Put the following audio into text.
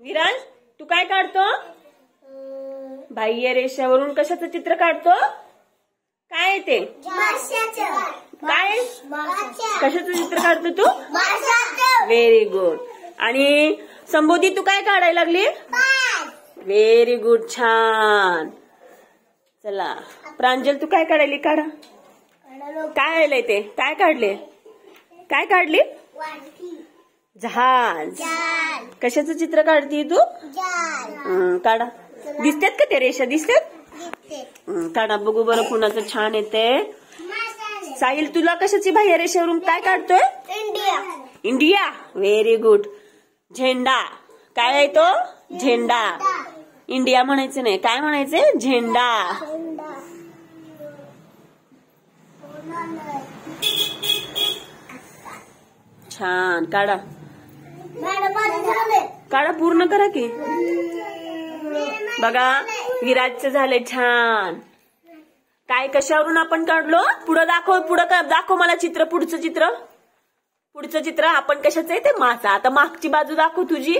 विराज तू काय काढतो? बाह्य रेषावरून कशाचं चित्र काढतो? काय आहे ते? काय कशाचं चित्र काढतो तू? Very good. आणि संबोधी तू काय काढायला लागली? व्हेरी गुड, छान. चला प्रांजल तू काय काढायली? काढा. काय आलंय ते? काय काढले? काय काढली? जहाज. कशाचं चित्र काढतीये तू? काढा. दिसतात का ते रेषा? दिसतात? काढा बघू बरं कुणाचं छान येते. साहिल तुला कशाची बाह्य रेषेवरून काय काढतोय? इंडिया. Very good. झेंडा. काय आहे तो? झेंडा. इंडिया म्हणायचं नाही, काय म्हणायचंय? झेंडा. छान. काढा काढा, पूर्ण करा की. बघा विराजचं झालंय छान. काय कशावरून आपण काढलो? पुढं दाखव. पुढं दाखव मला चित्र. पुढचं चित्र आपण कशाचं आहे ते? मासा. आता मागची बाजू दाखव तुझी.